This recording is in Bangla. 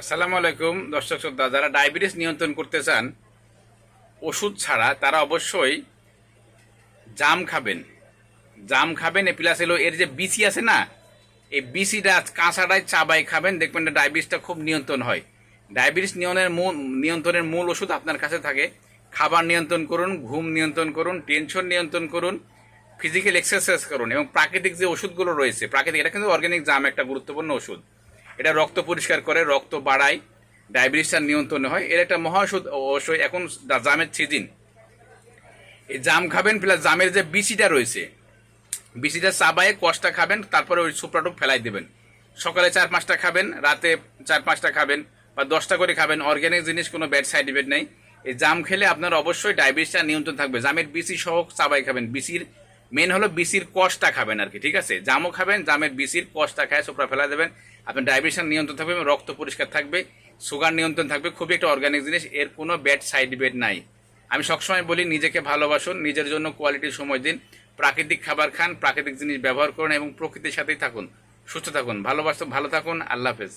আসসালামু আলাইকুম দর্শক শ্রোতা, যারা ডায়াবেটিস নিয়ন্ত্রণ করতে চান ওষুধ ছাড়া, তারা অবশ্যই জাম খাবেন। জাম খাবেন প্লাস এলো এর যে বিচি আছে না, এই বিচিটা কাঁচাটাই চাবাই খাবেন, দেখবেন ডায়াবেটিসটা খুব নিয়ন্ত্রণ হয়। ডায়াবেটিস নিয়ন্ত্রণের মূল ওষুধ আপনার কাছে থাকে। খাবার নিয়ন্ত্রণ করুন, ঘুম নিয়ন্ত্রণ করুন, টেনশন নিয়ন্ত্রণ করুন, ফিজিক্যাল এক্সারসাইজ করুন এবং প্রাকৃতিক যে ওষুধগুলো রয়েছে, প্রাকৃতিক, এটা কিন্তু অর্গানিক জাম একটা গুরুত্বপূর্ণ ওষুধ। এটা রক্ত পরিষ্কার করে, রক্ত বাড়ায়, ডায়াবেটিসটা নিয়ন্ত্রণে হয়। এর একটা মহা ওষুধ অবশ্যই। এখন জামের সিজন, এই জাম খাবেন প্লাস জামের যে বিচিটা রয়েছে, বিচিটা চাবায়ে কষটা খাবেন, তারপরে ওই সুপ্রাটুক ফেলাই দেবেন। সকালে 4-5টা খাবেন, রাতে 4-5টা খাবেন বা 10টা করে খাবেন। অর্গ্যানিক জিনিস, কোনো ব্যাড সাইড ইফেক্ট নেই। এই জাম খেলে আপনার অবশ্যই ডায়াবেটিসটা নিয়ন্ত্রণ থাকবে। জামের বিচি সহ চাবাই খাবেন। বিচির মেন হলো বিচির কষটা খাবেন আর কি, ঠিক আছে? জামও খাবেন, জামের বিচির কষটা খায় সুপ্রা ফেলা দেবেন। আপনার ডায়াবেটিসটা নিয়ন্ত্রণ থাকবে এবং রক্ত পরিষ্কার থাকবে, সুগার নিয়ন্ত্রণ থাকবে। খুবই একটা অর্গ্যানিক জিনিস, এর কোনো ব্যাড সাইড ইফেক্ট নাই। আমি সবসময় বলি, নিজেকে ভালোবাসুন, নিজের জন্য কোয়ালিটির সময় দিন, প্রাকৃতিক খাবার খান, প্রাকৃতিক জিনিস ব্যবহার করুন এবং প্রকৃতির সাথেই থাকুন। সুস্থ থাকুন, ভালো থাকুন। আল্লাহ হাফেজ।